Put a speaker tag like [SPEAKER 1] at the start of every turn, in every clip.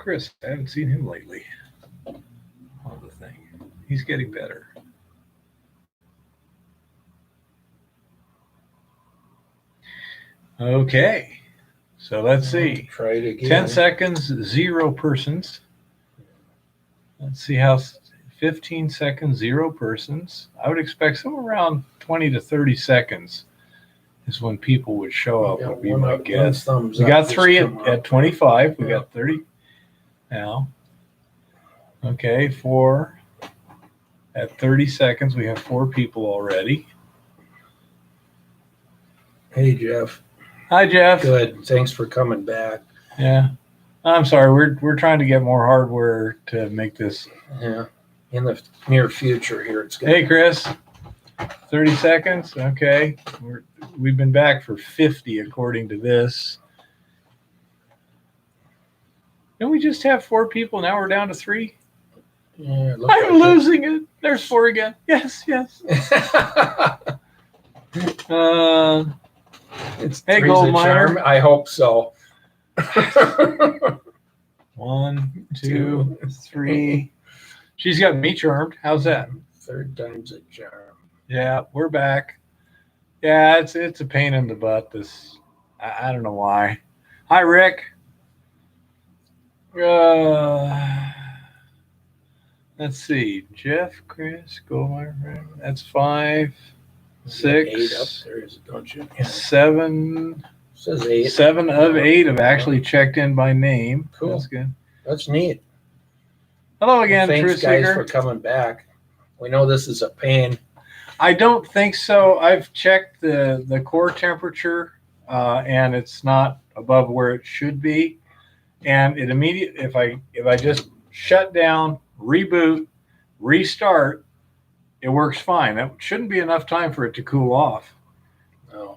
[SPEAKER 1] Chris? I haven't seen him lately on the thing. He's getting better. Okay. So let's see.
[SPEAKER 2] Try it again.
[SPEAKER 1] 10 seconds, 0 persons. Let's see how 15 seconds, 0 persons. I would expect somewhere around 20 to 30 seconds is when people would show up, would be my guess. We got 3 at 25. We got 30 now. Okay, 4 at 30 seconds. We have 4 people already.
[SPEAKER 2] Hey, Jeff.
[SPEAKER 1] Hi, Jeff.
[SPEAKER 2] Good. Thanks for coming back.
[SPEAKER 1] Yeah. I'm sorry. We're trying to get more hardware to make this.
[SPEAKER 2] Yeah. In the near future here, it's
[SPEAKER 1] Hey, Chris. 30 seconds. Okay. We've been back for 50 according to this. Don't we just have 4 people? Now we're down to 3.
[SPEAKER 2] Yeah,
[SPEAKER 1] I'm losing it. There's 4 again. Yes.
[SPEAKER 2] It's
[SPEAKER 1] hey, gold miner.
[SPEAKER 2] I hope so.
[SPEAKER 1] 1, 2, 3. She's got me charmed. How's that?
[SPEAKER 2] 3rd time's a charm.
[SPEAKER 1] Yeah, we're back. Yeah, it's a pain in the butt. This I don't know why. Hi, Rick. Let's see. Jeff, Chris, Goldmeier. That's 5, 6.
[SPEAKER 2] 8 up there, don't you? Yeah.
[SPEAKER 1] 7.
[SPEAKER 2] It says 8.
[SPEAKER 1] 7 of 8 have actually checked in by name.
[SPEAKER 2] Cool.
[SPEAKER 1] That's good.
[SPEAKER 2] That's neat.
[SPEAKER 1] Hello again,
[SPEAKER 2] Thanks,
[SPEAKER 1] Truth
[SPEAKER 2] guys,
[SPEAKER 1] Seeker.
[SPEAKER 2] for coming back. We know this is a pain.
[SPEAKER 1] I don't think so. I've checked the core temperature, and it's not above where it should be. And it immediately, if I just shut down, reboot, restart, it works fine. That shouldn't be enough time for it to cool off.
[SPEAKER 2] No.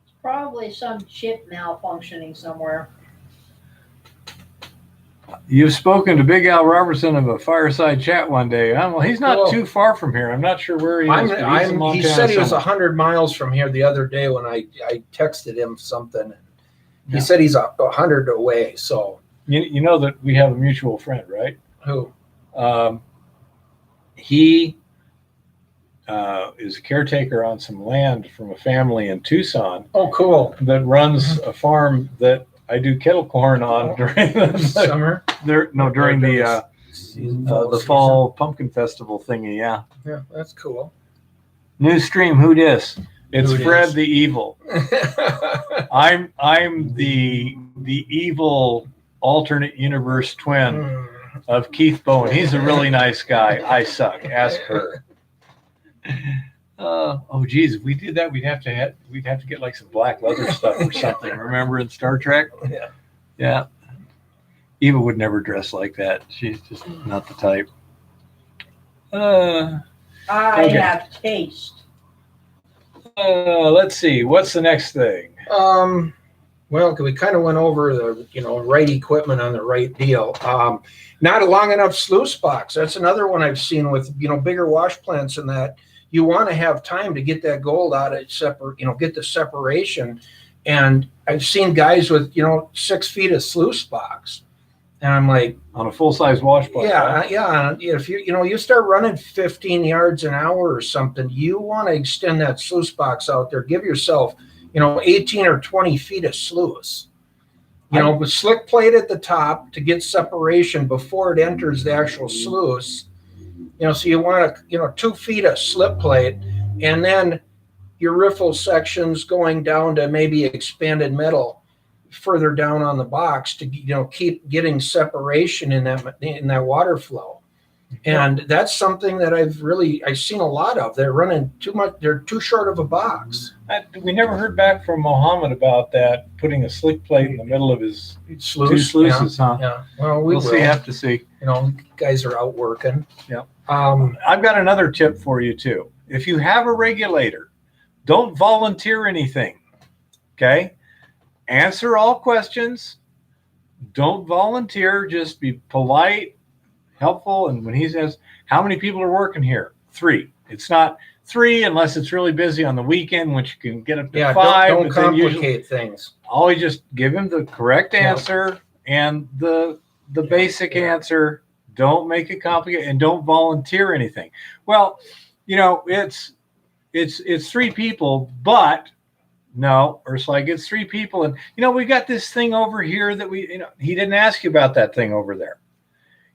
[SPEAKER 3] It's probably some chip malfunctioning somewhere.
[SPEAKER 1] You've spoken to Big Al Robertson of a fireside chat one day. Well, he's not too far from here. I'm not sure where he is. But he's in Montana
[SPEAKER 2] he said he was
[SPEAKER 1] somewhere.
[SPEAKER 2] 100 miles from here the other day when I texted him something. He said he's 100 away. So
[SPEAKER 1] you know that we have a mutual friend, right?
[SPEAKER 2] Who?
[SPEAKER 1] He is a caretaker on some land from a family in Tucson.
[SPEAKER 2] Oh, cool.
[SPEAKER 1] That runs a farm that I do kettle corn on during the
[SPEAKER 2] summer.
[SPEAKER 1] During the fall pumpkin festival thingy. Yeah.
[SPEAKER 2] Yeah, that's cool.
[SPEAKER 1] New stream. Who dis? It's
[SPEAKER 2] Who
[SPEAKER 1] Fred
[SPEAKER 2] dis?
[SPEAKER 1] the Evil. I'm the evil alternate universe twin of Keith Bowen. He's a really nice guy. I suck. Ask her. Oh geez, if we did that, we'd have to get like some black leather stuff or something. Remember in Star Trek? Yeah. Eva would never dress like that. She's just not the type.
[SPEAKER 3] I have taste.
[SPEAKER 1] Let's see. What's the next thing?
[SPEAKER 2] Well, we kind of went over the right equipment on the right deal. Not a long enough sluice box. That's another one I've seen with bigger wash plants and that. You want to have time to get that gold out of get the separation. And I've seen guys with 6 feet of sluice box, and I'm like,
[SPEAKER 1] on a full size wash box.
[SPEAKER 2] Yeah. If you start running 15 yards an hour or something, you want to extend that sluice box out there. Give yourself 18 or 20 feet of sluice. With slick plate at the top to get separation before it enters the actual sluice. So you want 2 feet of slip plate, and then your riffle sections going down to maybe expanded metal further down on the box to keep getting separation in that water flow. And that's something that I've seen a lot of. They're running too much. They're too short of a box.
[SPEAKER 1] We never heard back from Mohammed about that, putting a slick plate in the middle of his
[SPEAKER 2] Sluice,
[SPEAKER 1] 2 sluices, huh?
[SPEAKER 2] Yeah. Well,
[SPEAKER 1] we'll see. Have to see.
[SPEAKER 2] Guys are out working.
[SPEAKER 1] Yeah. I've got another tip for you too. If you have a regulator, don't volunteer anything. Okay. Answer all questions. Don't volunteer. Just be polite, helpful. And when he says, how many people are working here? 3. It's not 3 unless it's really busy on the weekend, which you can get up to 5.
[SPEAKER 2] Don't complicate things.
[SPEAKER 1] Always just give him the correct answer And the basic answer, don't make it complicated and don't volunteer anything. Well, it's 3 people, but no, or it's like it's 3 people. And, we got this thing over here that he didn't ask you about that thing over there.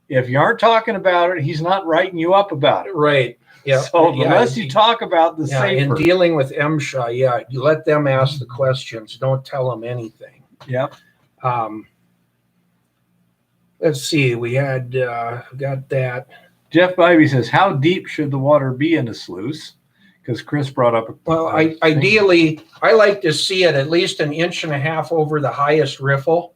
[SPEAKER 1] If you aren't talking about it, he's not writing you up about it.
[SPEAKER 2] Right. Yeah.
[SPEAKER 1] So the less you talk about, the safer.
[SPEAKER 2] In dealing with MSHA, you let them ask the questions. Don't tell them anything.
[SPEAKER 1] Yep.
[SPEAKER 2] Let's see. We had got that.
[SPEAKER 1] Jeff Bybee says, how deep should the water be in a sluice? Because Chris brought up.
[SPEAKER 2] Ideally, I like to see it at least 1.5 inches over the highest riffle.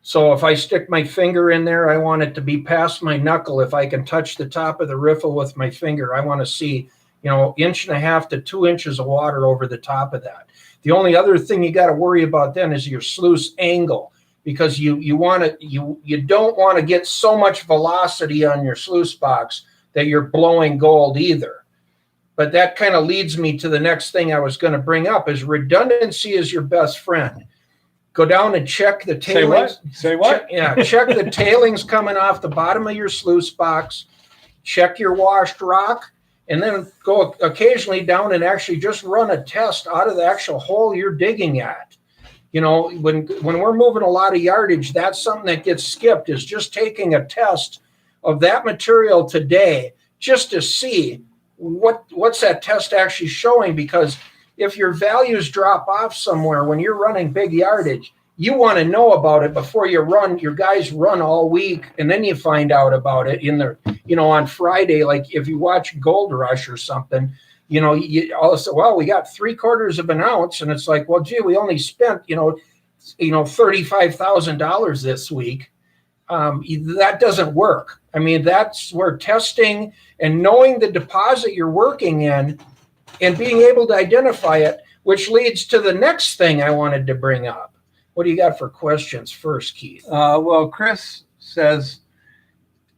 [SPEAKER 2] So if I stick my finger in there, I want it to be past my knuckle. If I can touch the top of the riffle with my finger, I want to see, 1.5 inches to 2 inches of water over the top of that. The only other thing you got to worry about then is your sluice angle, because you don't want to get so much velocity on your sluice box that you're blowing gold either. But that kind of leads me to the next thing I was going to bring up is redundancy is your best friend. Go down and check the tailings.
[SPEAKER 1] Say what?
[SPEAKER 2] Check the tailings coming off the bottom of your sluice box. Check your washed rock, and then go occasionally down and actually just run a test out of the actual hole you're digging at. When we're moving a lot of yardage, that's something that gets skipped, is just taking a test of that material today just to see what's that test actually showing. Because if your values drop off somewhere when you're running big yardage, you want to know about it before your guys run all week, and then you find out about it on Friday. Like if you watch Gold Rush or something, you all of a sudden, well, we got 3/4 of an ounce, and it's like, well, gee, we only spent $35,000 this week. That doesn't work. I mean, that's where testing and knowing the deposit you're working in and being able to identify it, which leads to the next thing I wanted to bring up. What do you got for questions first, Keith?
[SPEAKER 1] Well, Chris says,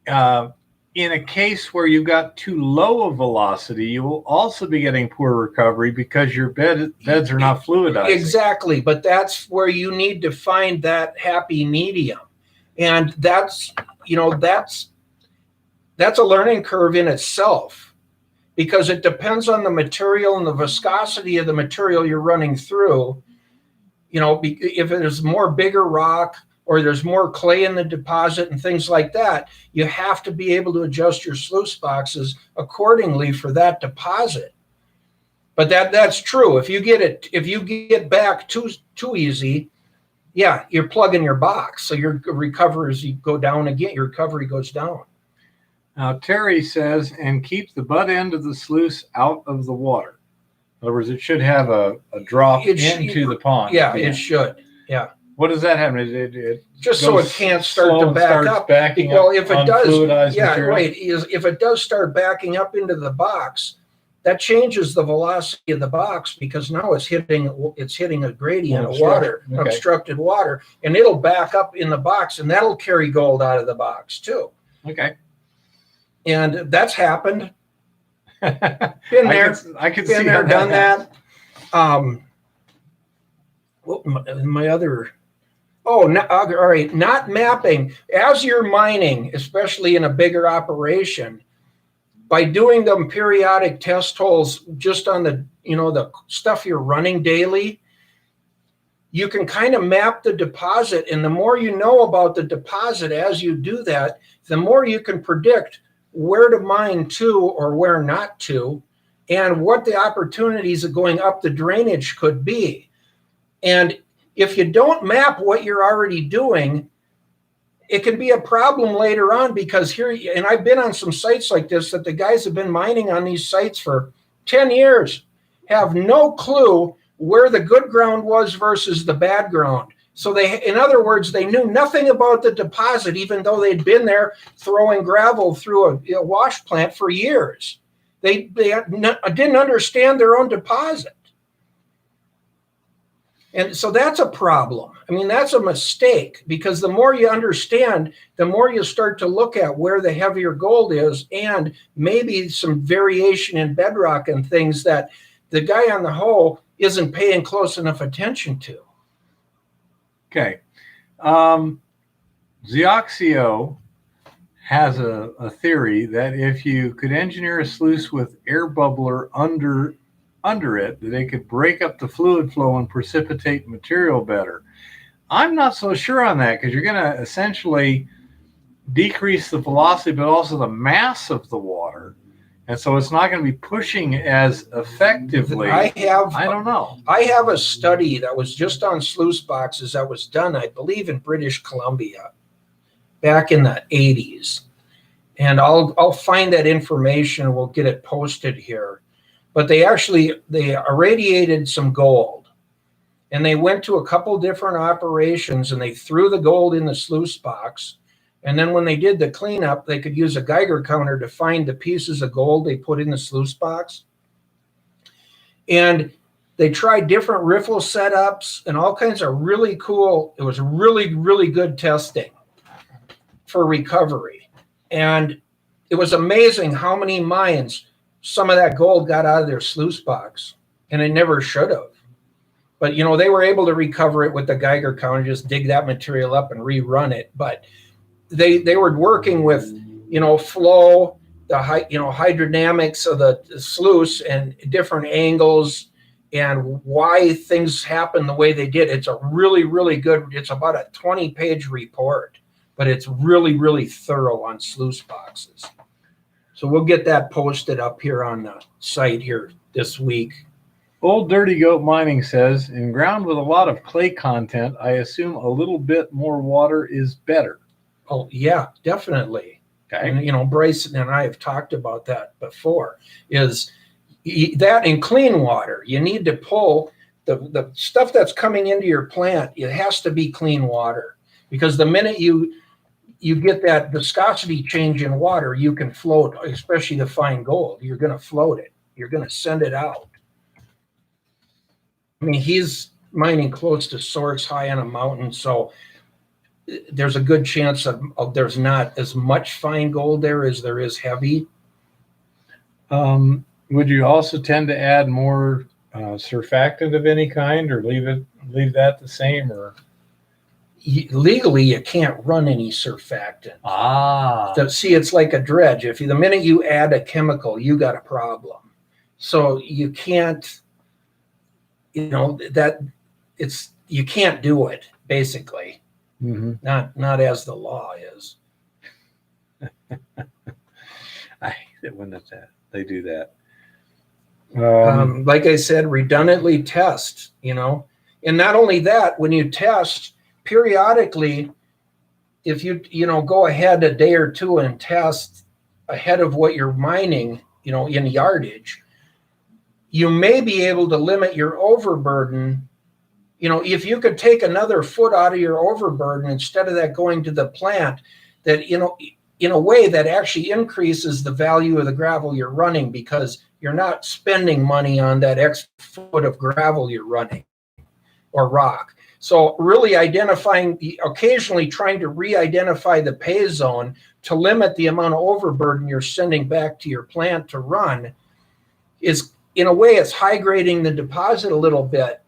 [SPEAKER 1] in a case where you've got too low a velocity, you will also be getting poor recovery because your beds are not fluidizing.
[SPEAKER 2] Exactly, but that's where you need to find that happy medium. And that's a learning curve in itself, because it depends on the material and the viscosity of the material you're running through. If there's more bigger rock or there's more clay in the deposit and things like that, you have to be able to adjust your sluice boxes accordingly for that deposit. But that's true. If you get back too easy, you're plugging your box. So your recoveries go down again. Your recovery goes down.
[SPEAKER 1] Now, Terry says, and keep the butt end of the sluice out of the water. In other words, it should have a drop into the pond.
[SPEAKER 2] Yeah, it should. Yeah.
[SPEAKER 1] What does that happen? It
[SPEAKER 2] just so it can't start to back up. Well, if it does, right. If it does start backing up into the box, that changes the velocity of the box, because now it's hitting a gradient of water, obstructed water, and it'll back up in the box, and that'll carry gold out of the box too.
[SPEAKER 1] Okay.
[SPEAKER 2] And that's happened. Been there.
[SPEAKER 1] I can
[SPEAKER 2] see
[SPEAKER 1] there,
[SPEAKER 2] done that. My other. All right. Not mapping as you're mining, especially in a bigger operation. By doing them periodic test holes just on the stuff you're running daily, you can kind of map the deposit. And the more you know about the deposit as you do that, the more you can predict where to mine to or where not to, and what the opportunities of going up the drainage could be. And if you don't map what you're already doing, it can be a problem later on, because and I've been on some sites like this that the guys have been mining on these sites for 10 years, have no clue where the good ground was versus the bad ground. So in other words, they knew nothing about the deposit, even though they'd been there throwing gravel through a wash plant for years. They didn't understand their own deposit. And so that's a problem. I mean, that's a mistake, because the more you understand, the more you start to look at where the heavier gold is, and maybe some variation in bedrock and things that the guy on the hole isn't paying close enough attention to.
[SPEAKER 1] Okay. Zioxio has a theory that if you could engineer a sluice with air bubbler under it, that it could break up the fluid flow and precipitate material better. I'm not so sure on that, because you're going to essentially decrease the velocity, but also the mass of the water. And so it's not going to be pushing as effectively. I don't know.
[SPEAKER 2] I have a study that was just on sluice boxes that was done, I believe, in British Columbia back in the 80s. And I'll find that information. We'll get it posted here. But they irradiated some gold. And they went to a couple different operations, and they threw the gold in the sluice box. And then when they did the cleanup, they could use a Geiger counter to find the pieces of gold they put in the sluice box. And they tried different riffle setups and all kinds of really cool. It was really, really good testing for recovery. And it was amazing how many mines some of that gold got out of their sluice box. And it never should have. But, they were able to recover it with the Geiger counter, just dig that material up and rerun it. But they were working with, flow, the hydrodynamics of the sluice and different angles and why things happen the way they did. It's a really, really good, it's about a 20-page report, but it's really, really thorough on sluice boxes. So we'll get that posted up here on the site here this week.
[SPEAKER 1] Old Dirty Goat Mining says, in ground with a lot of clay content, I assume a little bit more water is better.
[SPEAKER 2] Oh, yeah, definitely.
[SPEAKER 1] Okay.
[SPEAKER 2] And, Bryson and I have talked about that before, is that in clean water, you need to pull the stuff that's coming into your plant. It has to be clean water, because the minute you get that viscosity change in water, you can float, especially the fine gold. You're going to float it. You're going to send it out. I mean, he's mining close to source, high on a mountain, so there's a good chance of there's not as much fine gold there as there is heavy.
[SPEAKER 1] Would you also tend to add more surfactant of any kind, or leave that the same? Or
[SPEAKER 2] legally, you can't run any surfactant. See, it's like a dredge. The minute you add a chemical, you got a problem. So you can't, you can't do it, basically.
[SPEAKER 1] Mm-hmm.
[SPEAKER 2] Not as the law is.
[SPEAKER 1] I hate it when they do that.
[SPEAKER 2] Like I said, redundantly test, and not only that, when you test periodically, if you go ahead a day or two and test ahead of what you're mining, in yardage, you may be able to limit your overburden. If you could take another foot out of your overburden instead of that going to the plant, that, in a way that actually increases the value of the gravel you're running, because you're not spending money on that extra foot of gravel you're running or rock. So really occasionally trying to re-identify the pay zone to limit the amount of overburden you're sending back to your plant to run is, in a way, it's high grading the deposit a little bit.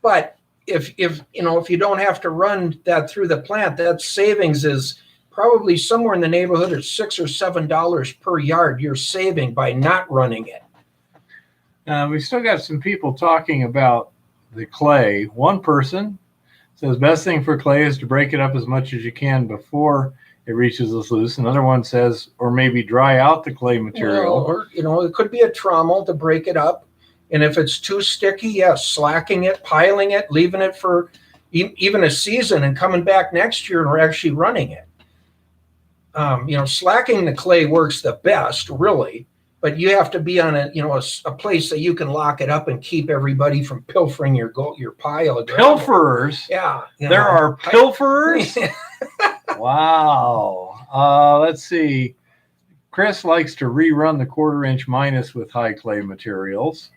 [SPEAKER 2] But if you don't have to run that through the plant, that savings is probably somewhere in the neighborhood of $6 or $7 per yard you're saving by not running it.
[SPEAKER 1] We still got some people talking about the clay. One person says best thing for clay is to break it up as much as you can before it reaches the sluice. Another one says, or maybe dry out the clay material.
[SPEAKER 2] Or it could be a trommel to break it up. And if it's too sticky, slacking it, piling it, leaving it for even a season and coming back next year and we're actually running it. Slacking the clay works the best, really, but you have to be on a place that you can lock it up and keep everybody from pilfering your pile of gravel.
[SPEAKER 1] Pilferers?
[SPEAKER 2] Yeah.
[SPEAKER 1] There are pilferers? Wow. Let's see. Chris likes to rerun the 1/4-inch minus with high clay materials.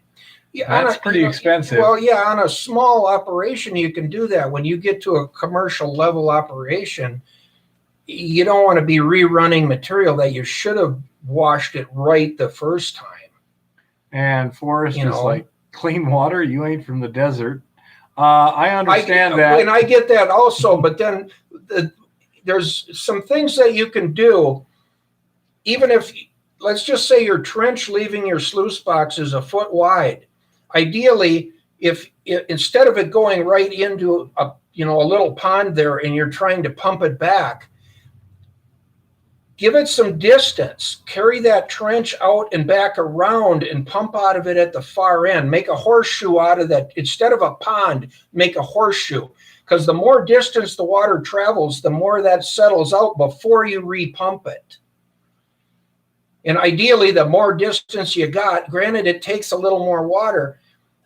[SPEAKER 1] Yeah, that's pretty expensive.
[SPEAKER 2] Well, yeah, on a small operation, you can do that. When you get to a commercial level operation, you don't want to be rerunning material that you should have washed it right the first time.
[SPEAKER 1] And Forrest is like, clean water? You ain't from the desert. I understand that.
[SPEAKER 2] And I get that also, but then there's some things that you can do, even if, let's just say your trench leaving your sluice box is a foot wide. Ideally, if instead of it going right into a little pond there and you're trying to pump it back, give it some distance, carry that trench out and back around and pump out of it at the far end. Make a horseshoe out of that. Instead of a pond, make a horseshoe. Because the more distance the water travels, the more that settles out before you repump it. And ideally, the more distance you got, granted, it takes a little more water,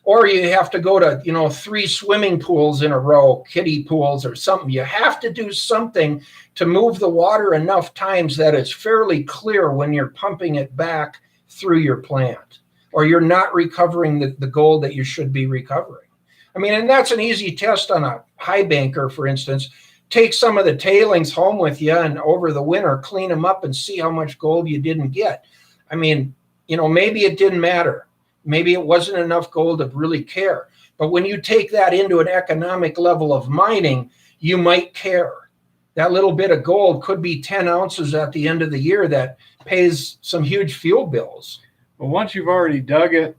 [SPEAKER 2] or you have to go to, 3 swimming pools in a row, kiddie pools or something. You have to do something to move the water enough times that it's fairly clear when you're pumping it back through your plant, or you're not recovering the gold that you should be recovering. I mean, and that's an easy test on a high banker, for instance. Take some of the tailings home with you and over the winter, clean them up and see how much gold you didn't get. I mean, maybe it didn't matter. Maybe it wasn't enough gold to really care. But when you take that into an economic level of mining, you might care. That little bit of gold could be 10 ounces at the end of the year that pays some huge fuel bills.
[SPEAKER 1] Well, once you've already dug it,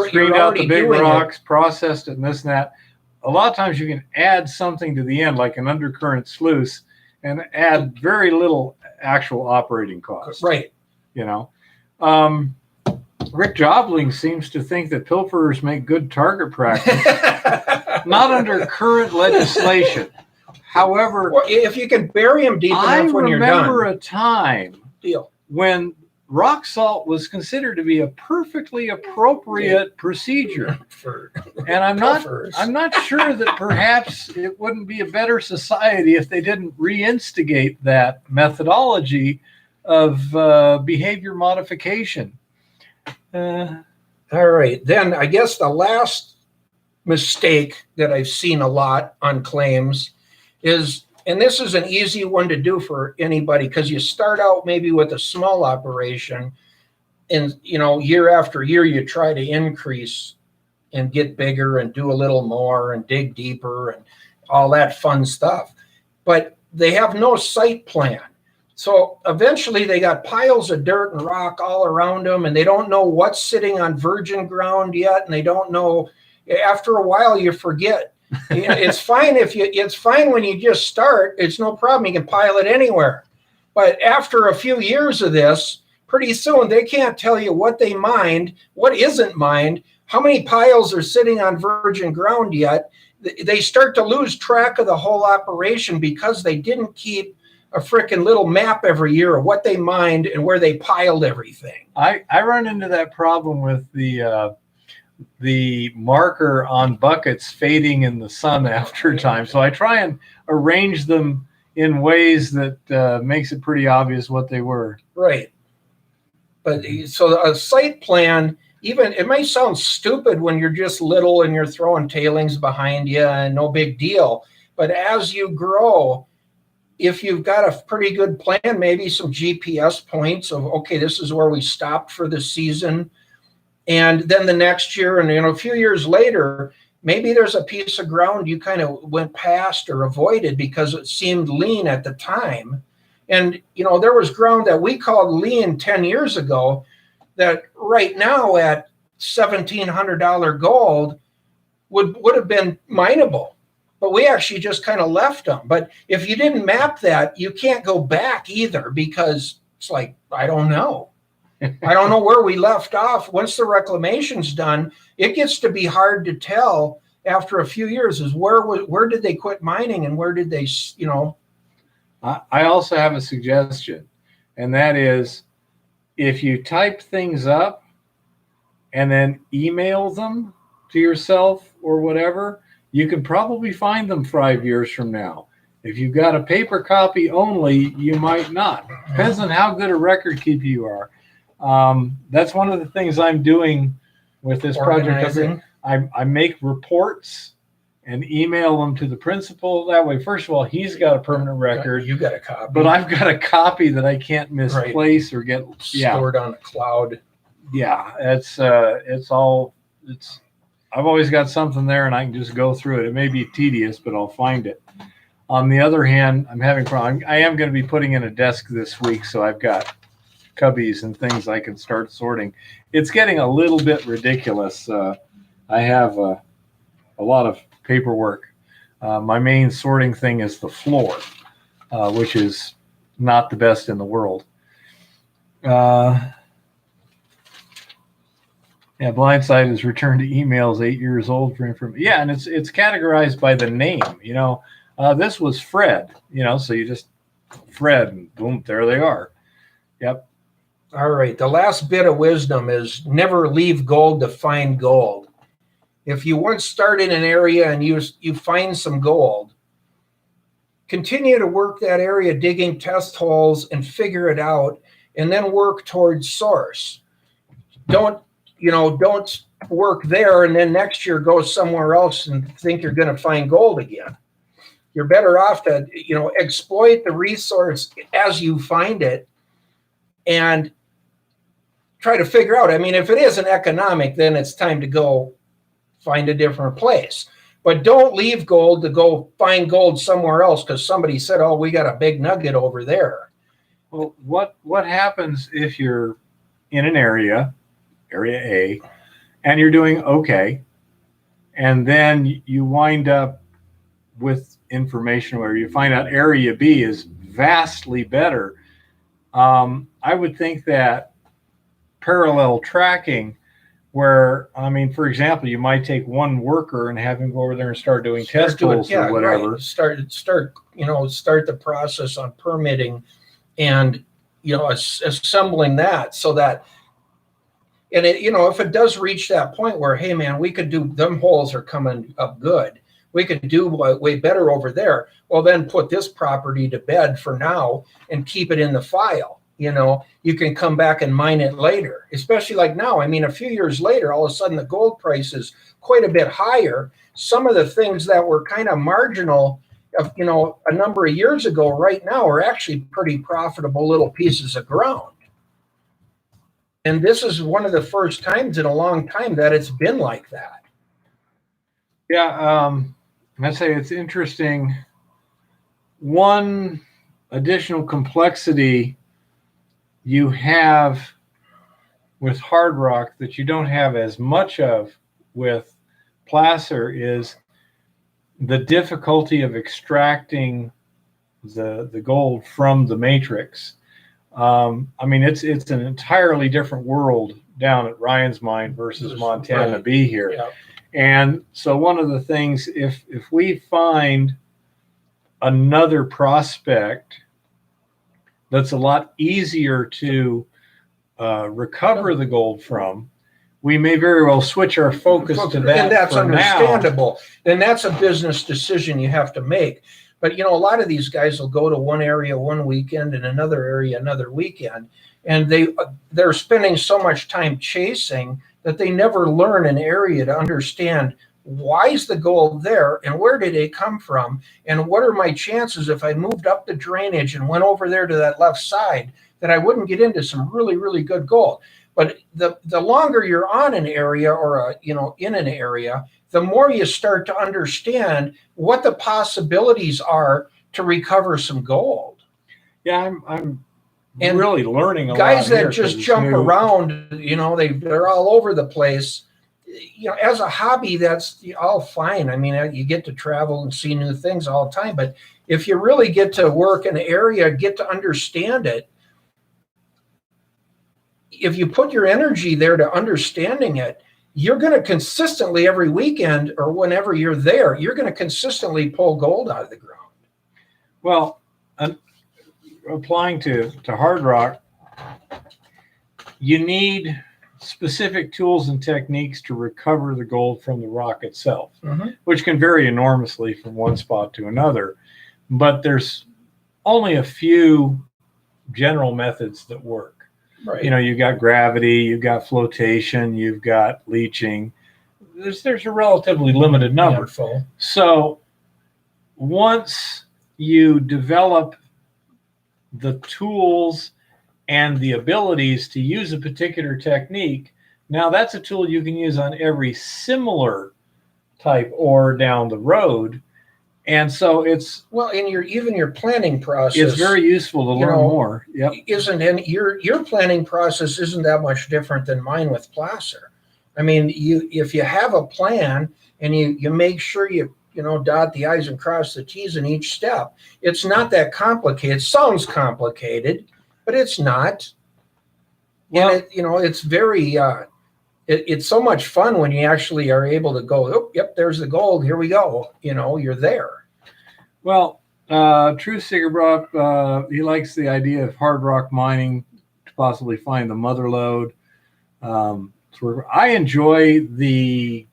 [SPEAKER 1] screened out the big rocks, processed it and this and that, a lot of times you can add something to the end, like an undercurrent sluice, and add very little actual operating costs.
[SPEAKER 2] Right.
[SPEAKER 1] Rick Jobling seems to think that pilferers make good target practice, not under current legislation. However,
[SPEAKER 2] well, if you can bury them deep enough when you're done. I remember
[SPEAKER 1] a time when rock salt was considered to be a perfectly appropriate procedure. And I'm not sure that perhaps it wouldn't be a better society if they didn't reinstigate that methodology of behavior modification.
[SPEAKER 2] All right. Then I guess the last mistake that I've seen a lot on claims is, and this is an easy one to do for anybody, because you start out maybe with a small operation and, year after year, you try to increase and get bigger and do a little more and dig deeper and all that fun stuff. But they have no site plan. So eventually they got piles of dirt and rock all around them, and they don't know what's sitting on virgin ground yet. And they don't know, after a while you forget. It's fine it's fine when you just start. It's no problem. You can pile it anywhere. But after a few years of this, pretty soon they can't tell you what they mined, what isn't mined, how many piles are sitting on virgin ground yet. They start to lose track of the whole operation because they didn't keep a freaking little map every year of what they mined and where they piled everything.
[SPEAKER 1] I run into that problem with the marker on buckets fading in the sun after time. So I try and arrange them in ways that makes it pretty obvious what they were.
[SPEAKER 2] Right. But so a site plan, even it may sound stupid when you're just little and you're throwing tailings behind you and no big deal. But as you grow, if you've got a pretty good plan, maybe some GPS points of, okay, this is where we stopped for the season. And then the next year and a few years later, maybe there's a piece of ground you kind of went past or avoided because it seemed lean at the time. And, there was ground that we called lean 10 years ago that right now at $1,700 gold would have been mineable. But we actually just kind of left them. But if you didn't map that, you can't go back either, because it's like, I don't know. I don't know where we left off. Once the reclamation's done, it gets to be hard to tell after a few years is where did they quit mining and where did they,
[SPEAKER 1] I also have a suggestion, and that is if you type things up and then email them to yourself or whatever, you can probably find them 5 years from now. If you've got a paper copy only, you might not. Depends on how good a record keeper you are. That's one of the things I'm doing with this project. I make reports and email them to the principal. That way, first of all, he's got a permanent record.
[SPEAKER 2] You got a copy.
[SPEAKER 1] But I've got a copy that I can't misplace or get
[SPEAKER 2] stored on the cloud.
[SPEAKER 1] Yeah, it's I've always got something there, and I can just go through it. It may be tedious, but I'll find it. On the other hand, I'm having problem. I am going to be putting in a desk this week, so I've got cubbies and things I can start sorting. It's getting a little bit ridiculous. I have a lot of paperwork. My main sorting thing is the floor, which is not the best in the world. Yeah, Blindside has returned to emails 8 years old for information. Yeah, and it's categorized by the name. This was Fred. So you just Fred, and boom, there they are. Yep.
[SPEAKER 2] All right. The last bit of wisdom is never leave gold to find gold. If you once start in an area and you find some gold, continue to work that area, digging test holes and figure it out, and then work towards source. Don't work there and then next year go somewhere else and think you're going to find gold again. You're better off to, exploit the resource as you find it and try to figure out. I mean, if it isn't economic, then it's time to go find a different place. But don't leave gold to go find gold somewhere else because somebody said, oh, we got a big nugget over there.
[SPEAKER 1] Well, what happens if you're in an area A, and you're doing okay, and then you wind up with information where you find out area B is vastly better? I would think that parallel tracking, where, for example, you might take one worker and have him go over there and start doing test holes or whatever.
[SPEAKER 2] Right. Start the process on permitting and, assembling that so that, and if it does reach that point where, hey man, we could do, them holes are coming up good. We could do way better over there. Well, then put this property to bed for now and keep it in the file. You can come back and mine it later, especially like now. A few years later, all of a sudden the gold price is quite a bit higher. Some of the things that were kind of marginal, a number of years ago right now are actually pretty profitable little pieces of ground. And this is one of the first times in a long time that it's been like that.
[SPEAKER 1] Yeah, I'd say it's interesting. One additional complexity you have with hard rock that you don't have as much of with placer is the difficulty of extracting the gold from the matrix. It's an entirely different world down at Ryan's mine versus Montana B here.
[SPEAKER 2] Yeah.
[SPEAKER 1] And so one of the things, if we find another prospect that's a lot easier to recover the gold from, we may very well switch our focus to that.
[SPEAKER 2] And that's understandable.
[SPEAKER 1] Now.
[SPEAKER 2] And that's a business decision you have to make. But, a lot of these guys will go to one area one weekend and another area another weekend. And they're spending so much time chasing that they never learn an area to understand why is the gold there and where did it come from? And what are my chances if I moved up the drainage and went over there to that left side that I wouldn't get into some really, really good gold? But the longer you're on an area or in an area, the more you start to understand what the possibilities are to recover some gold.
[SPEAKER 1] Yeah, I'm really learning a lot.
[SPEAKER 2] Guys that just jump around, they're all over the place. As a hobby, that's all fine. You get to travel and see new things all the time. But if you really get to work in an area, get to understand it, if you put your energy there to understanding it, you're going to consistently every weekend or whenever you're there, you're going to consistently pull gold out of the ground.
[SPEAKER 1] Well, applying to hard rock, you need specific tools and techniques to recover the gold from the rock itself, which can vary enormously from one spot to another. But there's only a few general methods that work.
[SPEAKER 2] Right.
[SPEAKER 1] You've got gravity, you've got flotation, you've got leaching. There's a relatively limited number.
[SPEAKER 2] Handful.
[SPEAKER 1] So once you develop the tools and the abilities to use a particular technique, Now that's a tool you can use on every similar type ore down the road. And so it's
[SPEAKER 2] Well, in your planning process,
[SPEAKER 1] it's very useful to learn more. Yep.
[SPEAKER 2] Your planning process isn't that much different than mine with placer. I mean, if you have a plan and you make sure you dot the I's and cross the T's in each step, it's not that complicated. It sounds complicated, but it's not.
[SPEAKER 1] Well,
[SPEAKER 2] And it's very it's so much fun when you actually are able to go, oh, yep, there's the gold. Here we go. You're there.
[SPEAKER 1] Well, True Seeker brought up, he likes the idea of hard rock mining to possibly find the mother lode. I enjoy the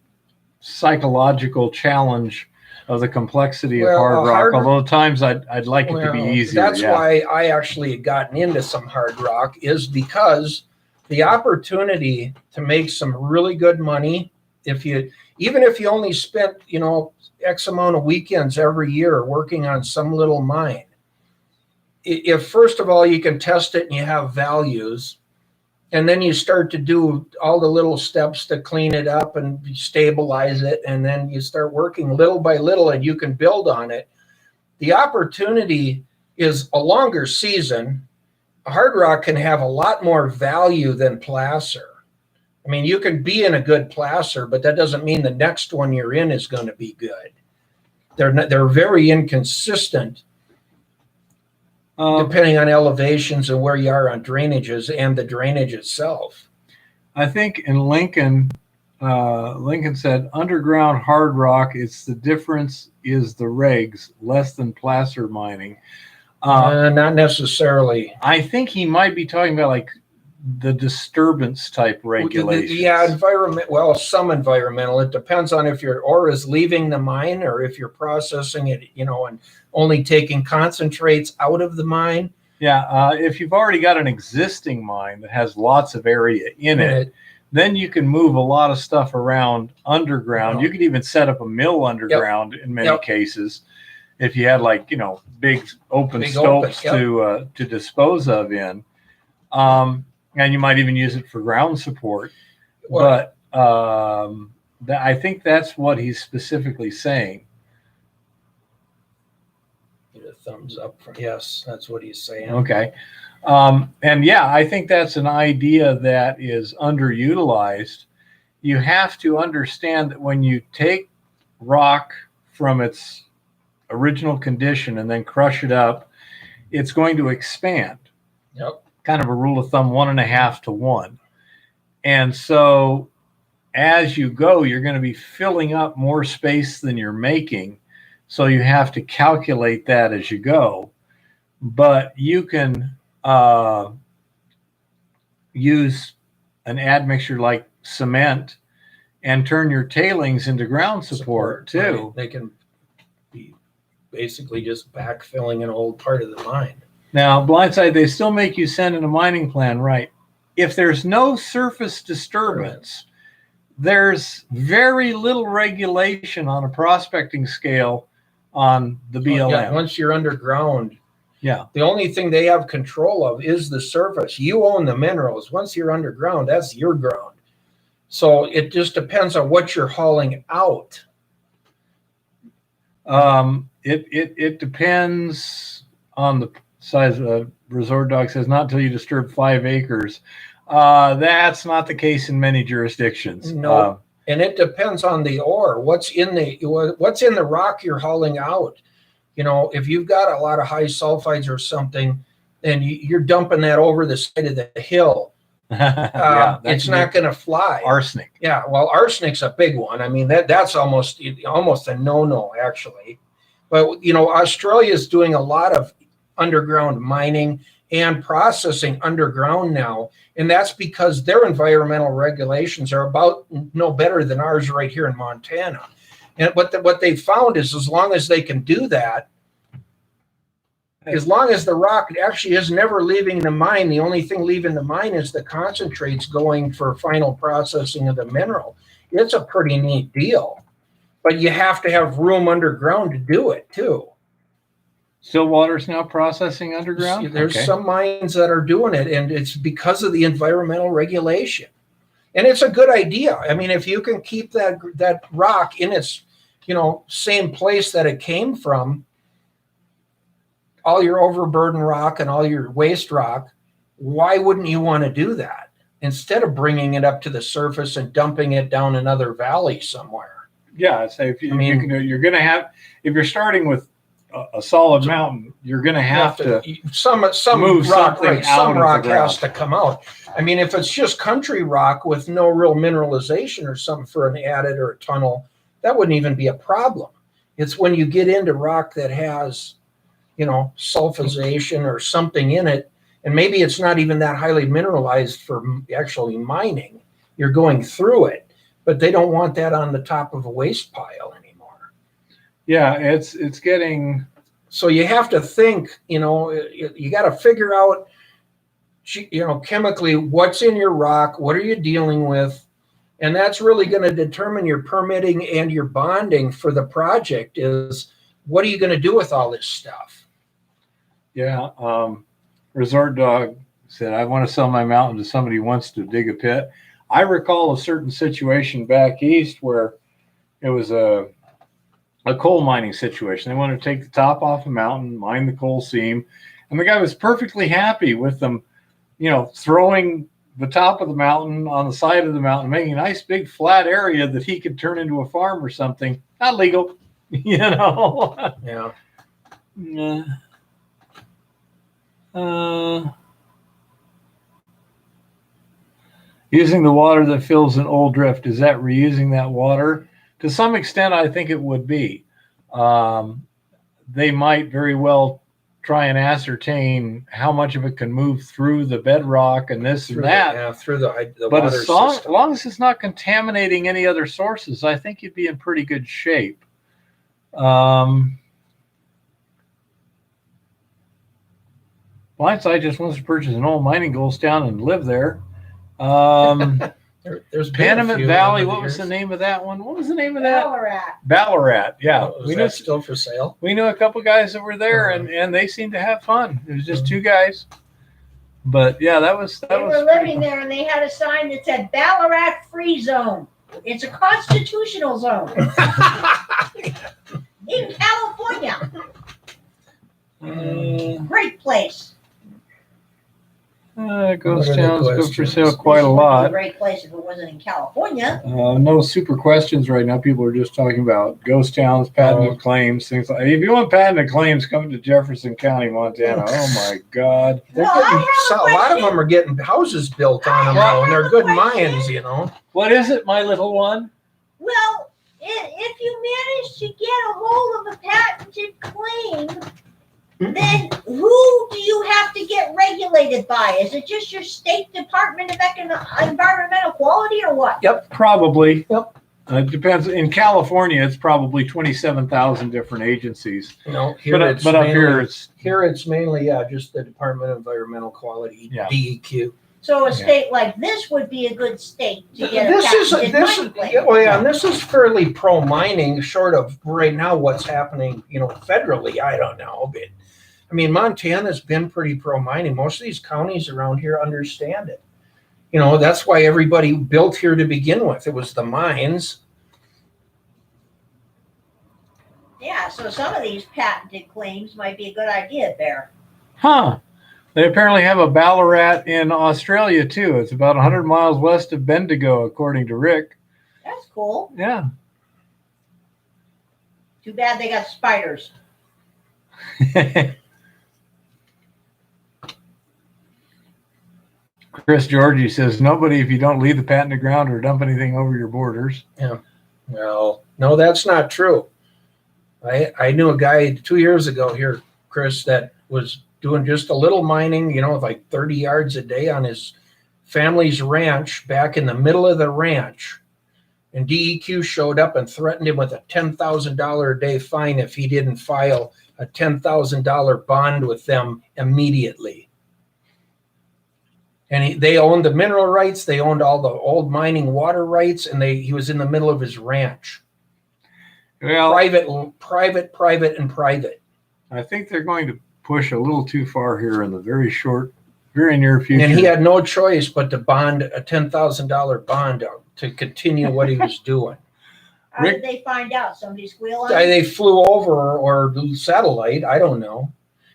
[SPEAKER 1] psychological challenge of the complexity of hard rock, although at times I'd like it to be easier.
[SPEAKER 2] That's why I actually had gotten into some hard rock, is because the opportunity to make some really good money, even if you only spent, X amount of weekends every year working on some little mine, if first of all you can test it and you have values, and then you start to do all the little steps to clean it up and stabilize it, and then you start working little by little and you can build on it, the opportunity is a longer season. Hard rock can have a lot more value than placer. I mean, you can be in a good placer, but that doesn't mean the next one you're in is going to be good. They're very inconsistent, depending on elevations and where you are on drainages and the drainage itself.
[SPEAKER 1] I think in Lincoln said underground hard rock, it's the difference is the regs, less than placer mining.
[SPEAKER 2] Not necessarily.
[SPEAKER 1] I think he might be talking about like the disturbance type regulations.
[SPEAKER 2] Yeah, some environmental. It depends on if your ore is leaving the mine or if you're processing it, and only taking concentrates out of the mine.
[SPEAKER 1] Yeah, if you've already got an existing mine that has lots of area in it, then you can move a lot of stuff around underground. You could even set up a mill underground in many cases. If you had big open stopes to dispose of in, and you might even use it for ground support. But I think that's what he's specifically saying.
[SPEAKER 2] Get a thumbs up. Yes, that's what he's saying.
[SPEAKER 1] Okay. I think that's an idea that is underutilized. You have to understand that when you take rock from its original condition and then crush it up, it's going to expand.
[SPEAKER 2] Yep.
[SPEAKER 1] Kind of a rule of thumb, 1.5 to 1. And so as you go, you're going to be filling up more space than you're making. So you have to calculate that as you go. But you can use an admixture like cement and turn your tailings into ground support too.
[SPEAKER 2] Right. They can be basically just backfilling an old part of the mine.
[SPEAKER 1] Now, blindside, they still make you send in a mining plan, right? If there's no surface disturbance, there's very little regulation on a prospecting scale on the BLM.
[SPEAKER 2] Yeah, once you're underground,
[SPEAKER 1] the
[SPEAKER 2] only thing they have control of is the surface. You own the minerals. Once you're underground, that's your ground. So it just depends on what you're hauling out.
[SPEAKER 1] It depends on the size. Resort Dog says not until you disturb 5 acres. That's not the case in many jurisdictions.
[SPEAKER 2] No, and it depends on the ore. What's in the rock you're hauling out? If you've got a lot of high sulfides or something, and you're dumping that over the side of the hill, it's not going to fly.
[SPEAKER 1] Arsenic.
[SPEAKER 2] Yeah, well, arsenic's a big one. I mean, that's almost a no-no, actually. But Australia is doing a lot of underground mining and processing underground now, and that's because their environmental regulations are about no better than ours right here in Montana. And what they found is, as long as they can do that, as long as the rock actually is never leaving the mine, the only thing leaving the mine is the concentrates going for final processing of the mineral. It's a pretty neat deal, but you have to have room underground to do it too.
[SPEAKER 1] Stillwater's now processing underground?
[SPEAKER 2] There's some mines that are doing it, and it's because of the environmental regulation. And it's a good idea. I mean, if you can keep that rock in its, same place that it came from, all your overburden rock and all your waste rock, why wouldn't you want to do that instead of bringing it up to the surface and dumping it down another valley somewhere?
[SPEAKER 1] Yeah, so if you're going to have, if you're starting with a solid mountain, you're going to have to
[SPEAKER 2] some
[SPEAKER 1] move
[SPEAKER 2] rock,
[SPEAKER 1] something
[SPEAKER 2] right?
[SPEAKER 1] out
[SPEAKER 2] Some
[SPEAKER 1] of the
[SPEAKER 2] rock
[SPEAKER 1] ground.
[SPEAKER 2] has to come out. I mean, if it's just country rock with no real mineralization or something for an adit or a tunnel, that wouldn't even be a problem. It's when you get into rock that has, sulfization or something in it, and maybe it's not even that highly mineralized for actually mining. You're going through it, but they don't want that on the top of a waste pile anymore.
[SPEAKER 1] Yeah, it's getting.
[SPEAKER 2] So you have to think, you got to figure out, chemically what's in your rock, what are you dealing with, and that's really going to determine your permitting and your bonding for the project. Is what are you going to do with all this stuff?
[SPEAKER 1] Yeah, Resort Dog said, I want to sell my mountain to somebody who wants to dig a pit. I recall a certain situation back east where it was a coal mining situation. They wanted to take the top off a mountain, mine the coal seam, and the guy was perfectly happy with them, throwing the top of the mountain on the side of the mountain, making a nice big flat area that he could turn into a farm or something. Not legal,
[SPEAKER 2] Yeah.
[SPEAKER 1] Yeah. Using the water that fills an old drift, is that reusing that water? To some extent, I think it would be. They might very well try and ascertain how much of it can move through the bedrock and this and that.
[SPEAKER 2] Through the
[SPEAKER 1] but
[SPEAKER 2] water
[SPEAKER 1] as long
[SPEAKER 2] system.
[SPEAKER 1] as it's not contaminating any other sources, I think you'd be in pretty good shape. Blindside just wants to purchase an old mining ghost town and live there.
[SPEAKER 2] There's
[SPEAKER 1] Panamint Valley. What was the name of that one? What was the name of that? Ballarat. Yeah,
[SPEAKER 2] Was that still for sale?
[SPEAKER 1] We knew a couple guys that were there, and they seemed to have fun. It was just two guys, but yeah, that was.
[SPEAKER 3] They were living there, and they had a sign that said Ballarat Free Zone. It's a constitutional zone in California. Great place.
[SPEAKER 1] Ghost towns go for sale quite a lot.
[SPEAKER 3] A great place if it wasn't in California.
[SPEAKER 1] No super questions right now. People are just talking about ghost towns, patented claims, things like. If you want patented claims, come to Jefferson County, Montana. Oh my God!
[SPEAKER 2] A lot of them are getting houses built on them now, and they're good mines.
[SPEAKER 1] What is it, my little one?
[SPEAKER 3] Well, if you manage to get a hold of a patented claim, then who do you have to get regulated by? Is it just your state Department of Environmental Quality or what?
[SPEAKER 1] Yep, probably.
[SPEAKER 2] Yep.
[SPEAKER 1] It depends. In California, it's probably 27,000 different agencies.
[SPEAKER 2] Here
[SPEAKER 1] up here,
[SPEAKER 2] it's mainly just the Department of Environmental Quality, DEQ.
[SPEAKER 3] So a state like this would be a good state to get a patented mining claim.
[SPEAKER 2] And this is fairly pro mining, short of right now what's happening, federally. I don't know, but I mean, Montana's been pretty pro mining. Most of these counties around here understand it. That's why everybody built here to begin with. It was the mines.
[SPEAKER 3] Yeah, so some of these patented claims might be a good idea there.
[SPEAKER 1] Huh. They apparently have a Ballarat in Australia, too. It's about 100 miles west of Bendigo, according to Rick.
[SPEAKER 3] That's cool.
[SPEAKER 1] Yeah.
[SPEAKER 3] Too bad they got spiders.
[SPEAKER 1] Chris Georgie says, nobody if you don't leave the patented ground or dump anything over your borders.
[SPEAKER 2] Yeah. Well, no, that's not true. I knew a guy 2 years ago here, Chris, that was doing just a little mining, like 30 yards a day on his family's ranch back in the middle of the ranch. And DEQ showed up and threatened him with a $10,000 a day fine if he didn't file a $10,000 bond with them immediately. And they owned the mineral rights. They owned all the old mining water rights, and he was in the middle of his ranch.
[SPEAKER 1] Well,
[SPEAKER 2] private, and private.
[SPEAKER 1] I think they're going to push a little too far here in the very very near future.
[SPEAKER 2] And he had no choice but to bond a $10,000 bond to continue what he was doing.
[SPEAKER 3] How did they find out? Somebody squeal on him?
[SPEAKER 2] They flew over or satellite. I don't know.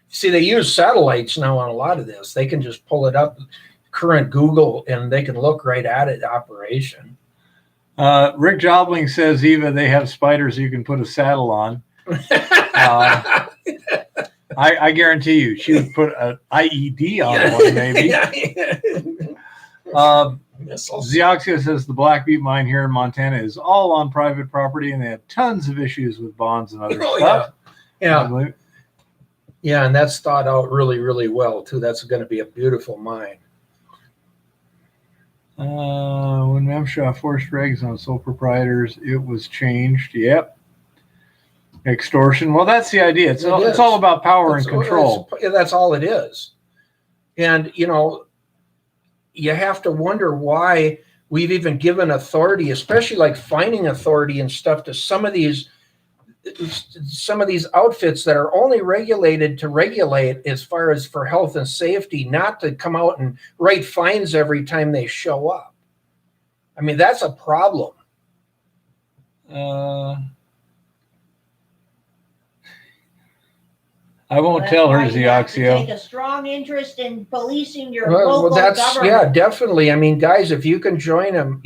[SPEAKER 2] See, they use satellites now on a lot of this. They can just pull it up, current Google, and they can look right at it, operation.
[SPEAKER 1] Rick Jobling says, Eva, they have spiders you can put a saddle on. I guarantee you, she would put an IED on one, maybe. Zioxia says the Black Butte mine here in Montana is all on private property, and they have tons of issues with bonds and other stuff.
[SPEAKER 2] Yeah, and that's thought out really, really well, too. That's going to be a beautiful mine.
[SPEAKER 1] When Memshaw forced regs on sole proprietors, it was changed. Yep. Extortion. Well, that's the idea. It's all about power and control.
[SPEAKER 2] That's all it is. And, you have to wonder why we've even given authority, especially like finding authority and stuff, to some of these outfits that are only regulated to regulate as far as for health and safety, not to come out and write fines every time they show up. I mean, that's a problem.
[SPEAKER 1] I won't tell her, Zioxia.
[SPEAKER 3] Take a strong interest in policing your local government.
[SPEAKER 2] Yeah, definitely. I mean, guys, if you can join them,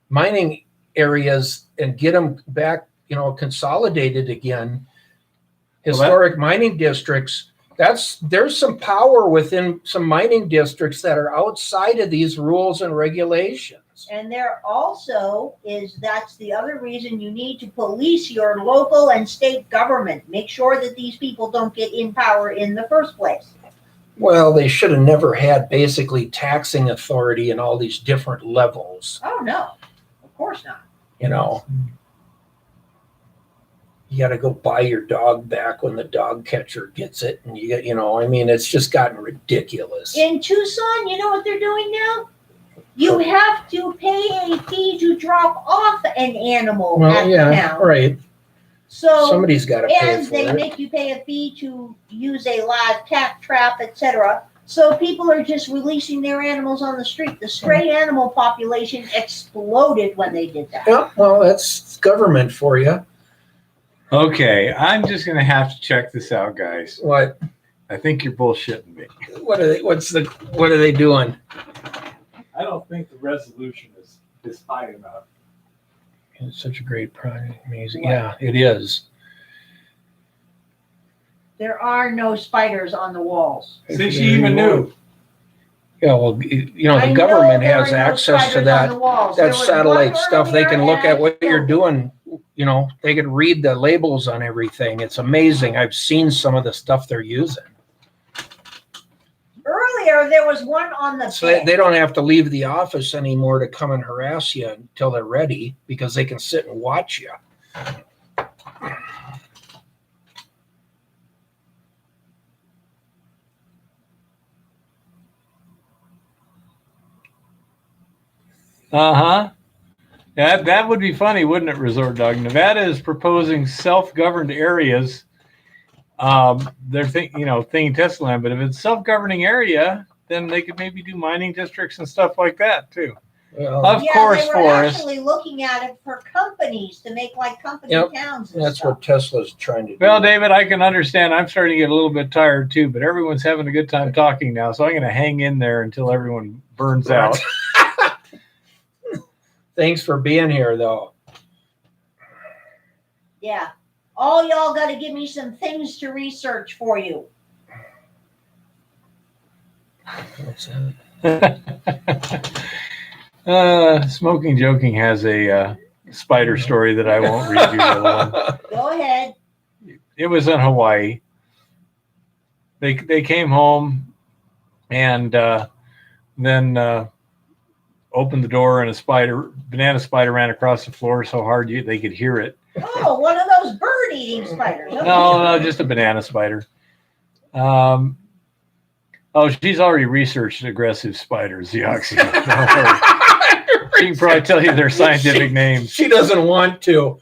[SPEAKER 2] mining areas and get them back, consolidated again, historic mining districts. There's some power within some mining districts that are outside of these rules and regulations.
[SPEAKER 3] And there also that's the other reason you need to police your local and state government. Make sure that these people don't get in power in the first place.
[SPEAKER 2] Well, they should have never had basically taxing authority in all these different levels.
[SPEAKER 3] Oh, no, of course not.
[SPEAKER 2] You got to go buy your dog back when the dog catcher gets it. And it's just gotten ridiculous.
[SPEAKER 3] In Tucson, you know what they're doing now? You have to pay a fee to drop off an animal at the town.
[SPEAKER 2] Right.
[SPEAKER 3] So
[SPEAKER 2] somebody's got to pay for it.
[SPEAKER 3] And they make you pay a fee to use a live cat trap, etc. So people are just releasing their animals on the street. The stray animal population exploded when they did that.
[SPEAKER 2] Yeah, well, that's government for you.
[SPEAKER 1] Okay, I'm just going to have to check this out, guys.
[SPEAKER 2] What?
[SPEAKER 1] I think you're bullshitting me.
[SPEAKER 2] What are they doing?
[SPEAKER 1] I don't think the resolution is high enough.
[SPEAKER 2] It's such a great project. Amazing. Yeah, it is.
[SPEAKER 3] There are no spiders on the walls.
[SPEAKER 1] Since you even knew.
[SPEAKER 2] Yeah, well, the government has access to that satellite stuff. They can look at what you're doing. They can read the labels on everything. It's amazing. I've seen some of the stuff they're using.
[SPEAKER 3] Earlier, there was one on the
[SPEAKER 2] So they don't have to leave the office anymore to come and harass you until they're ready, because they can sit and watch you.
[SPEAKER 1] Uh-huh. That would be funny, wouldn't it, Resort Dog? Nevada is proposing self-governed areas. They're thinking Tesla land, but if it's self-governing area, then they could maybe do mining districts and stuff like that too.
[SPEAKER 2] Well,
[SPEAKER 1] of course,
[SPEAKER 3] they were actually looking at it for companies to make like company towns. And
[SPEAKER 2] that's
[SPEAKER 3] stuff.
[SPEAKER 2] what Tesla's trying to do.
[SPEAKER 1] Well, David, I can understand. I'm starting to get a little bit tired too, but everyone's having a good time talking now, so I'm going to hang in there until everyone burns out.
[SPEAKER 2] Thanks for being here, though.
[SPEAKER 3] Yeah. All y'all got to give me some things to research for you.
[SPEAKER 2] What's that?
[SPEAKER 1] Smoking Joking has a spider story that I won't read you.
[SPEAKER 3] Go ahead.
[SPEAKER 1] It was in Hawaii. They came home and then opened the door, and a banana spider ran across the floor so hard they could hear it.
[SPEAKER 3] Oh, one of those bird-eating spiders. Okay.
[SPEAKER 1] No, just a banana spider. She's already researched aggressive spiders, the Oxy. She can probably tell you their scientific names.
[SPEAKER 2] She doesn't want to.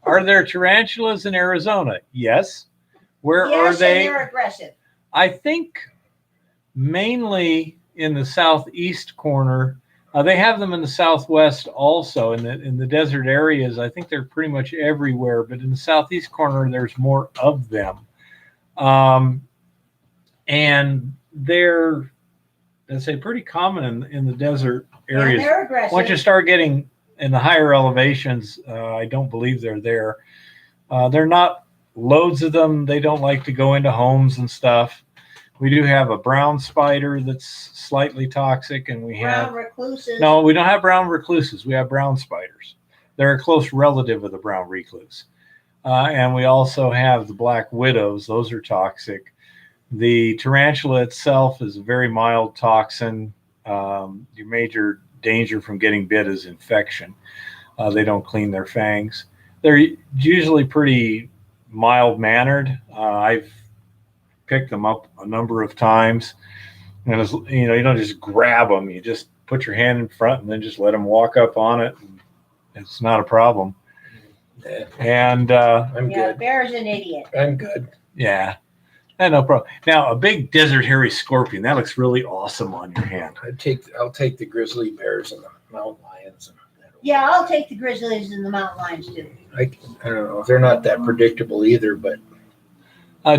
[SPEAKER 1] Are there tarantulas in Arizona? Yes. Where are they?
[SPEAKER 3] And they're aggressive.
[SPEAKER 1] I think mainly in the southeast corner. They have them in the southwest also. In the desert areas, I think they're pretty much everywhere. But in the southeast corner, there's more of them, and they're, let's say, pretty common in the desert
[SPEAKER 3] And
[SPEAKER 1] areas.
[SPEAKER 3] they're aggressive.
[SPEAKER 1] Once you start getting in the higher elevations, I don't believe they're there. They're not loads of them. They don't like to go into homes and stuff. We do have a brown spider that's slightly toxic, and we
[SPEAKER 3] brown
[SPEAKER 1] have
[SPEAKER 3] recluses.
[SPEAKER 1] no, we don't have brown recluses. We have brown spiders. They're a close relative of the brown recluse. And we also have the black widows. Those are toxic. The tarantula itself is a very mild toxin. Your major danger from getting bit is infection. They don't clean their fangs. They're usually pretty mild-mannered. I've picked them up a number of times, and it's, you don't just grab them. You just put your hand in front and then just let them walk up on it. And it's not a problem. And
[SPEAKER 2] I'm
[SPEAKER 3] Yeah,
[SPEAKER 2] good.
[SPEAKER 3] Bear's an idiot.
[SPEAKER 2] I'm good.
[SPEAKER 1] yeah, no problem. Now, a big desert hairy scorpion, that looks really awesome on your hand.
[SPEAKER 2] I'll take the grizzly bears and the mountain lions. And
[SPEAKER 3] Yeah, I'll take the grizzlies and the mountain lions too.
[SPEAKER 2] I don't know. They're not that predictable either, but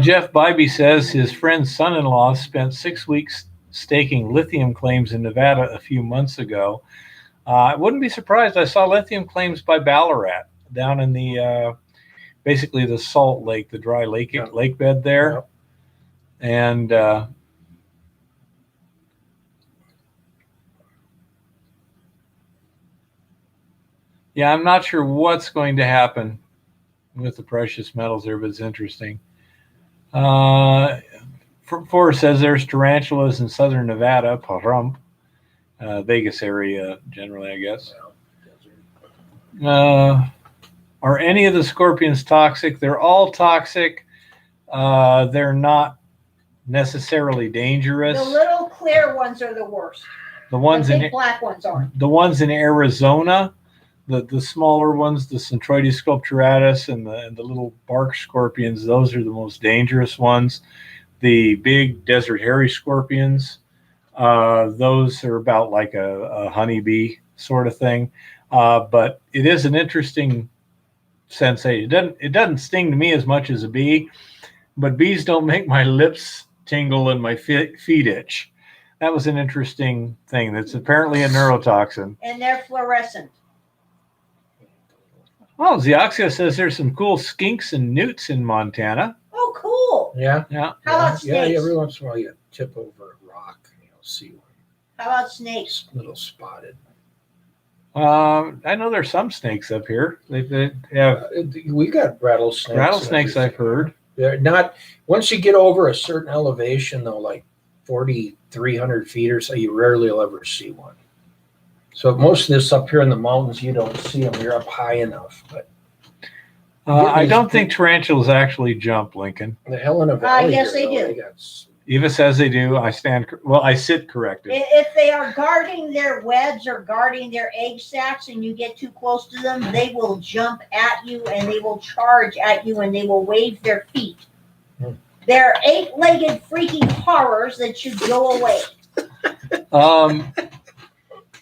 [SPEAKER 1] Jeff Bybee says his friend's son-in-law spent 6 weeks staking lithium claims in Nevada a few months ago. I wouldn't be surprised. I saw lithium claims by Ballarat down in the basically the Salt Lake, the dry lake bed there.
[SPEAKER 2] Yeah.
[SPEAKER 1] And yeah, I'm not sure what's going to happen with the precious metals there, but it's interesting. Forrest says there's tarantulas in southern Nevada, Pahrump, Vegas area generally, I guess. Are any of the scorpions toxic? They're all toxic. They're not necessarily dangerous.
[SPEAKER 3] The little clear ones are the worst.
[SPEAKER 1] The ones
[SPEAKER 3] the
[SPEAKER 1] in
[SPEAKER 3] big black ones aren't.
[SPEAKER 1] the ones in Arizona, the smaller ones, the Centroides sculpturatus and the little bark scorpions, those are the most dangerous ones. The big desert hairy scorpions, those are about like a honeybee sort of thing. But it is an interesting sensation. It doesn't sting to me as much as a bee, but bees don't make my lips tingle and my feet itch. That was an interesting thing. That's apparently a neurotoxin.
[SPEAKER 3] And they're fluorescent.
[SPEAKER 1] Well, Zioxia says there's some cool skinks and newts in Montana.
[SPEAKER 3] Oh, cool.
[SPEAKER 2] yeah.
[SPEAKER 1] Yeah.
[SPEAKER 3] How about
[SPEAKER 2] Yeah,
[SPEAKER 3] snakes?
[SPEAKER 2] every once in a while you tip over a rock and you'll see one.
[SPEAKER 3] How about snakes?
[SPEAKER 2] It's a little spotted.
[SPEAKER 1] I know there's some snakes up here. They have
[SPEAKER 2] We got rattlesnakes.
[SPEAKER 1] rattlesnakes, I've heard.
[SPEAKER 2] They're not, once you get over a certain elevation, though, like 4,300 feet or so, you rarely will ever see one. So most of this up here in the mountains, you don't see them. You're up high enough. But
[SPEAKER 1] I don't think tarantulas actually jump, Lincoln.
[SPEAKER 2] the Helena Valley.
[SPEAKER 3] yes,
[SPEAKER 2] here,
[SPEAKER 3] they
[SPEAKER 2] though,
[SPEAKER 3] do.
[SPEAKER 2] got
[SPEAKER 1] Eva says they do. I sit corrected.
[SPEAKER 3] If they are guarding their webs or guarding their egg sacs and you get too close to them, they will jump at you and they will charge at you and they will wave their feet. They're 8-legged freaking horrors that should go away.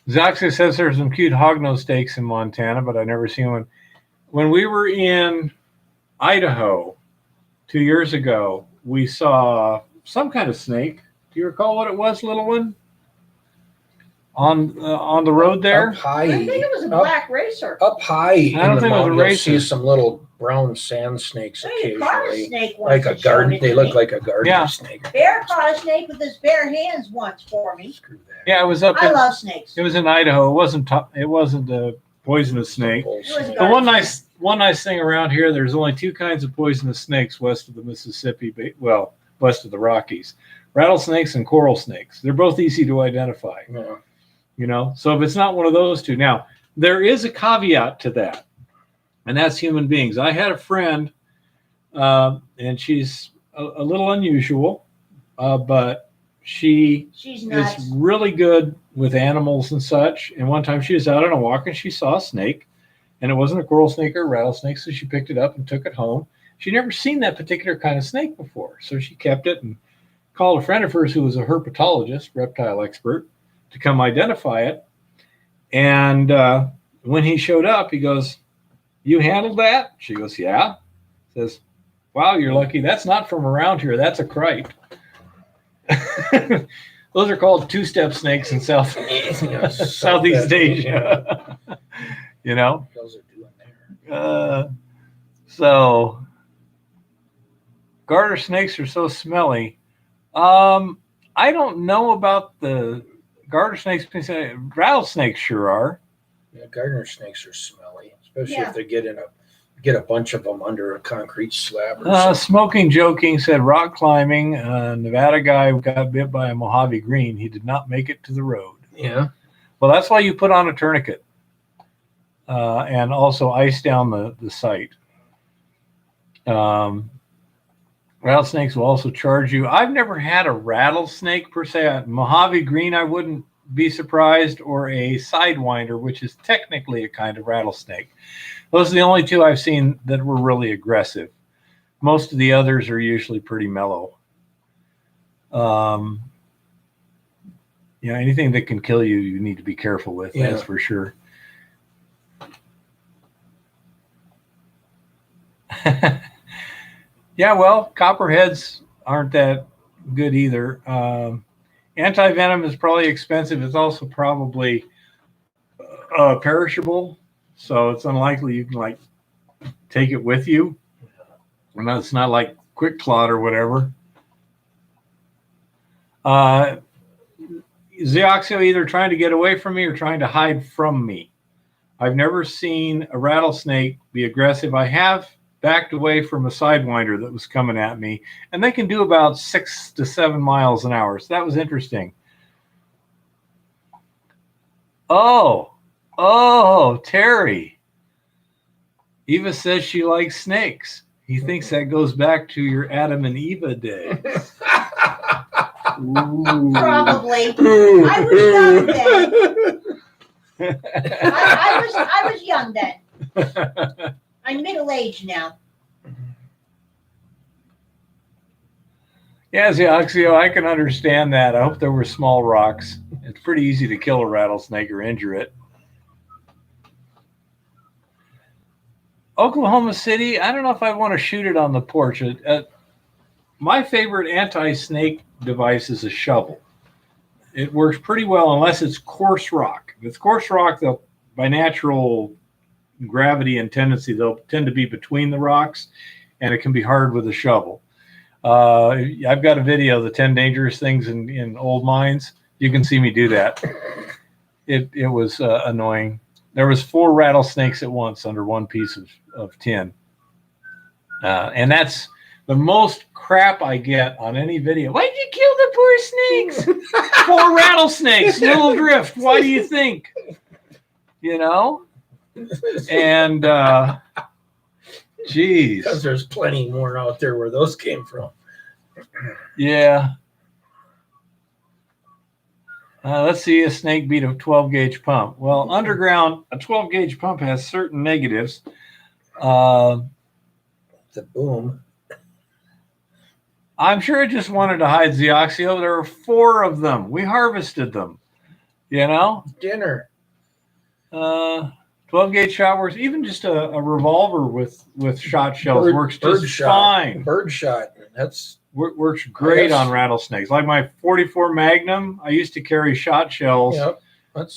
[SPEAKER 1] Zoxia says there's some cute hognose steaks in Montana, but I've never seen one. When we were in Idaho 2 years ago, we saw some kind of snake. Do you recall what it was, little one? On the road there?
[SPEAKER 2] Up high.
[SPEAKER 3] I think it was a black racer.
[SPEAKER 2] Up high in
[SPEAKER 1] don't
[SPEAKER 2] the
[SPEAKER 1] think it was a
[SPEAKER 2] mountain, you'll
[SPEAKER 1] racer.
[SPEAKER 2] see some little brown sand snakes
[SPEAKER 3] Hey, caught a
[SPEAKER 2] occasionally.
[SPEAKER 3] snake once.
[SPEAKER 2] Like a
[SPEAKER 3] and showed
[SPEAKER 2] garden.
[SPEAKER 3] it
[SPEAKER 2] They
[SPEAKER 3] to
[SPEAKER 2] look
[SPEAKER 3] me.
[SPEAKER 2] like a garden
[SPEAKER 1] Yeah.
[SPEAKER 2] snake.
[SPEAKER 3] Bear caught a snake with his bare hands once for me.
[SPEAKER 2] Screw that.
[SPEAKER 1] Yeah, it was up.
[SPEAKER 3] I love snakes.
[SPEAKER 1] It was in Idaho. It wasn't a poisonous snake.
[SPEAKER 3] was
[SPEAKER 1] The one nice thing around here, there's only two kinds of poisonous snakes west of the Mississippi. Well, west of the Rockies: rattlesnakes and coral snakes. They're both easy to identify.
[SPEAKER 2] Yeah.
[SPEAKER 1] So if it's not one of those two, now there is a caveat to that, and that's human beings. I had a friend, and she's a little unusual, but she's
[SPEAKER 3] nuts.
[SPEAKER 1] is really good with animals and such. And one time she was out on a walk and she saw a snake, and it wasn't a coral snake or a rattlesnake, so she picked it up and took it home. She'd never seen that particular kind of snake before, so she kept it and called a friend of hers who was a herpetologist, reptile expert, to come identify it. And when he showed up, he goes, "You handled that?" She goes, "Yeah." Says, "Wow, you're lucky. That's not from around here. That's a crite." Those are called two-step snakes in Southeast Asia. You know?
[SPEAKER 2] Those are doing there.
[SPEAKER 1] So garter snakes are so smelly. I don't know about the garter snakes. Rattlesnakes sure are.
[SPEAKER 2] Yeah, garter snakes are smelly, especially if they get a bunch of them under a concrete slab. Or
[SPEAKER 1] Smoking Joking said rock climbing. Nevada guy got bit by a Mojave green. He did not make it to the road.
[SPEAKER 2] Yeah.
[SPEAKER 1] Well, that's why you put on a tourniquet and also ice down the site. Rattlesnakes will also charge you. I've never had a rattlesnake per se. A Mojave green, I wouldn't be surprised, or a sidewinder, which is technically a kind of rattlesnake. Those are the only two I've seen that were really aggressive. Most of the others are usually pretty mellow. Anything that can kill you, you need to be careful with. Yeah. That's for sure. Yeah, well, copperheads aren't that good either. Anti-venom is probably expensive. It's also probably perishable, so it's unlikely you can take it with you. And it's not like Quick Clot or whatever. Zeoxio either trying to get away from me or trying to hide from me. I've never seen a rattlesnake be aggressive. I have backed away from a sidewinder that was coming at me, and they can do about 6 to 7 miles an hour. So that was interesting. Oh, Terry. Eva says she likes snakes. He thinks that goes back to your Adam and Eva days.
[SPEAKER 3] Probably. I was young then. I was young then. I'm middle-aged now.
[SPEAKER 1] Yeah, Zeoxio, I can understand that. I hope there were small rocks. It's pretty easy to kill a rattlesnake or injure it. Oklahoma City, I don't know if I want to shoot it on the porch. My favorite anti-snake device is a shovel. It works pretty well unless it's coarse rock. If it's coarse rock, they'll, by natural gravity and tendency, they'll tend to be between the rocks, and it can be hard with a shovel. I've got a video, the 10 dangerous things in old mines. You can see me do that. It was annoying. There was 4 rattlesnakes at once under one piece of tin. And that's the most crap I get on any video. Why'd you kill the poor snakes? 4 rattlesnakes, little drift. Why do you think? And geez,
[SPEAKER 2] because there's plenty more out there where those came from.
[SPEAKER 1] Yeah. Let's see a snake beat a 12 gauge pump. Well, underground, a 12 gauge pump has certain negatives.
[SPEAKER 2] The boom.
[SPEAKER 1] I'm sure it just wanted to hide Zeoxio. There were 4 of them. We harvested them.
[SPEAKER 2] Dinner.
[SPEAKER 1] 12 gauge shot works. Even just a revolver with shot shells works just fine.
[SPEAKER 2] Bird shot. That's
[SPEAKER 1] works great on rattlesnakes. Like my 44 Magnum, I used to carry shot shells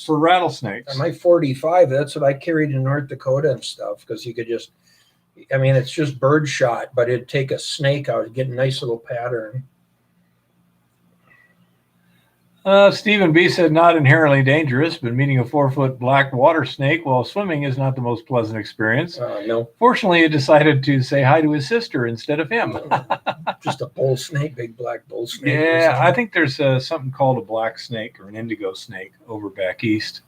[SPEAKER 1] for rattlesnakes.
[SPEAKER 2] My 45, that's what I carried in North Dakota and stuff, because you could just, it's just bird shot, but it'd take a snake out, get a nice little pattern.
[SPEAKER 1] Stephen B. said not inherently dangerous, but meeting a 4-foot black water snake while swimming is not the most pleasant experience.
[SPEAKER 2] No.
[SPEAKER 1] Fortunately, he decided to say hi to his sister instead of him.
[SPEAKER 2] Just a bull snake, big black bull snake.
[SPEAKER 1] Yeah, I think there's something called a black snake or an indigo snake over back east.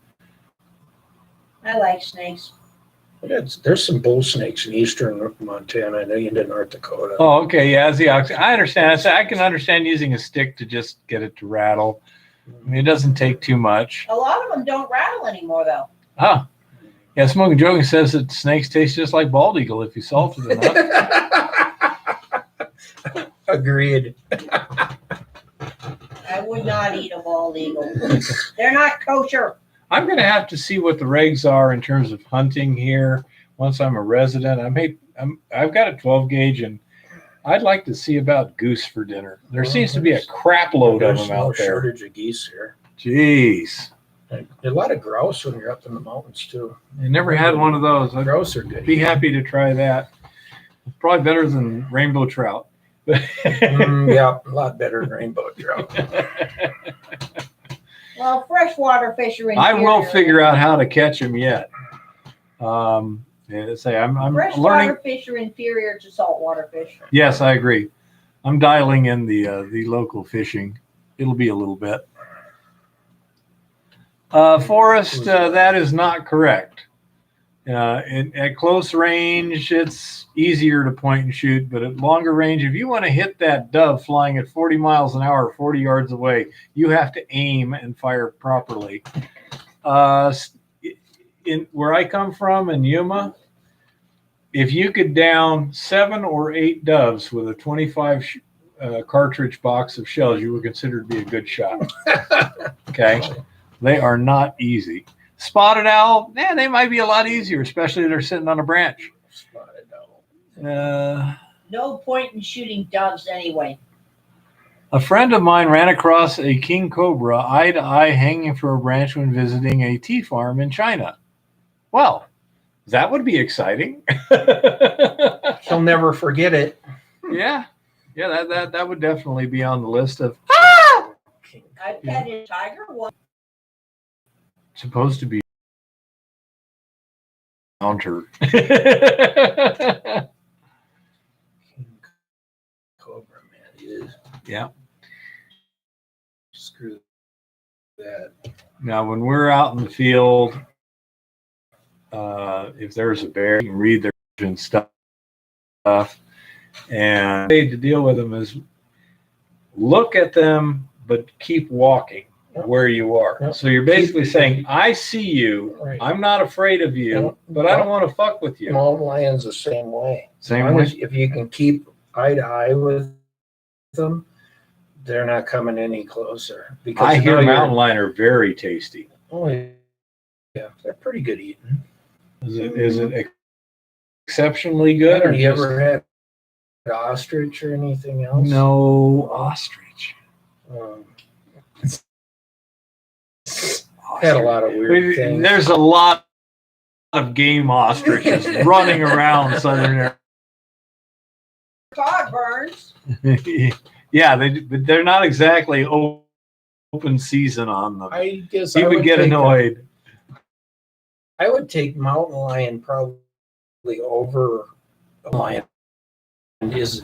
[SPEAKER 3] I like snakes.
[SPEAKER 2] There's some bull snakes in eastern Montana and into North Dakota.
[SPEAKER 1] Oh, okay. Yeah, I understand. I can understand using a stick to just get it to rattle. It doesn't take too much.
[SPEAKER 3] A lot of them don't rattle anymore, though.
[SPEAKER 1] Huh. Yeah, Smoking Joking says that snakes taste just like bald eagle if you salt it enough.
[SPEAKER 2] Agreed.
[SPEAKER 3] I would not eat a bald eagle. They're not kosher.
[SPEAKER 1] I'm going to have to see what the regs are in terms of hunting here once I'm a resident. I've got a 12 gauge, and I'd like to see about goose for dinner. There seems to be a crap load of them out there.
[SPEAKER 2] Shortage of geese here.
[SPEAKER 1] Jeez.
[SPEAKER 2] A lot of grouse when you're up in the mountains too.
[SPEAKER 1] I never had one of those. I'd
[SPEAKER 2] Grouse are good.
[SPEAKER 1] be happy to try that. Probably better than rainbow trout.
[SPEAKER 2] Yeah, a lot better than rainbow trout.
[SPEAKER 3] Well, freshwater fish are
[SPEAKER 1] I will
[SPEAKER 3] inferior.
[SPEAKER 1] figure out how to catch them yet. I'm
[SPEAKER 3] Freshwater
[SPEAKER 1] learning.
[SPEAKER 3] fish are inferior to saltwater fish.
[SPEAKER 1] Yes, I agree. I'm dialing in the local fishing. It'll be a little bit. Forrest, that is not correct. At close range, it's easier to point and shoot, but at longer range, if you want to hit that dove flying at 40 miles an hour, 40 yards away, you have to aim and fire properly. In where I come from in Yuma, if you could down 7 or 8 doves with a 25 cartridge box of shells, you were considered to be a good shot. Okay, they are not easy. Spotted owl, they might be a lot easier, especially if they're sitting on a branch.
[SPEAKER 2] Spotted owl.
[SPEAKER 3] No point in shooting doves anyway.
[SPEAKER 1] A friend of mine ran across a king cobra eye to eye hanging from a branch when visiting a tea farm in China. Well, that would be exciting.
[SPEAKER 2] He'll never forget it.
[SPEAKER 1] Yeah, that would definitely be on the list of
[SPEAKER 3] I've petted a tiger once.
[SPEAKER 1] supposed to be counter.
[SPEAKER 2] Cobra, man, he is.
[SPEAKER 1] Yeah.
[SPEAKER 2] Screw that.
[SPEAKER 1] Now, when we're out in the field, if there's a bear, you can read their and stuff. And the way to deal with them is look at them, but keep walking where you are.
[SPEAKER 2] Yep.
[SPEAKER 1] So you're basically saying, I see you.
[SPEAKER 2] Right.
[SPEAKER 1] I'm not afraid of you,
[SPEAKER 2] Yep.
[SPEAKER 1] but I don't want to fuck with you.
[SPEAKER 2] Mountain lions the same way.
[SPEAKER 1] Same
[SPEAKER 2] As long
[SPEAKER 1] way?
[SPEAKER 2] as if you can keep eye to eye with them, they're not coming any closer. Because
[SPEAKER 1] I hear
[SPEAKER 2] now you're-
[SPEAKER 1] mountain lion are very tasty.
[SPEAKER 2] Oh, yeah, they're pretty good eating.
[SPEAKER 1] Is it exceptionally good?
[SPEAKER 2] Have
[SPEAKER 1] Or
[SPEAKER 2] you
[SPEAKER 1] just-
[SPEAKER 2] ever had ostrich or anything else?
[SPEAKER 1] No ostrich.
[SPEAKER 2] Had a lot of weird things.
[SPEAKER 1] There's a lot of game ostriches running around southern area.
[SPEAKER 3] Todd Burns.
[SPEAKER 1] Yeah, but they're not exactly open season on them.
[SPEAKER 2] I guess
[SPEAKER 1] He
[SPEAKER 2] I
[SPEAKER 1] would get
[SPEAKER 2] take
[SPEAKER 1] annoyed.
[SPEAKER 2] I would take mountain lion probably over a lion. It's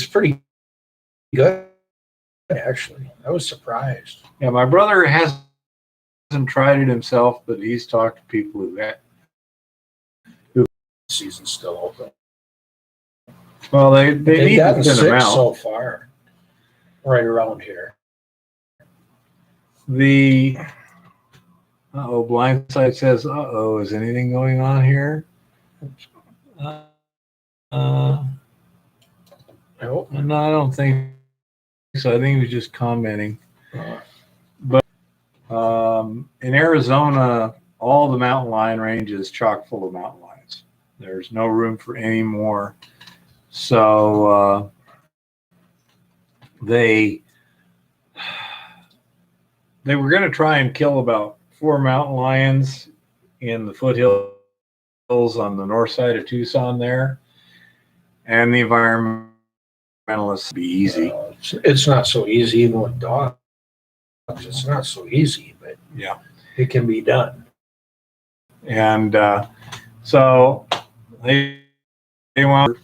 [SPEAKER 2] pretty good, actually. I was surprised.
[SPEAKER 1] Yeah, my brother hasn't tried it himself, but he's talked to people who have.
[SPEAKER 2] Season's still open.
[SPEAKER 1] Well, they need
[SPEAKER 2] They've
[SPEAKER 1] to
[SPEAKER 2] gotten
[SPEAKER 1] thin them
[SPEAKER 2] 6
[SPEAKER 1] out.
[SPEAKER 2] so far, right around here.
[SPEAKER 1] The Blindside says, is anything going on here?
[SPEAKER 2] I hope.
[SPEAKER 1] No, I don't think so. I think he was just commenting. In Arizona, all the mountain lion range is chock full of mountain lions. There's no room for any more. So they were going to try and kill about 4 mountain lions in the foothills on the north side of Tucson there. And the environmentalists be easy.
[SPEAKER 2] It's not so easy, even with dogs. It's not so easy, but
[SPEAKER 1] Yeah.
[SPEAKER 2] it can be done.
[SPEAKER 1] And so they want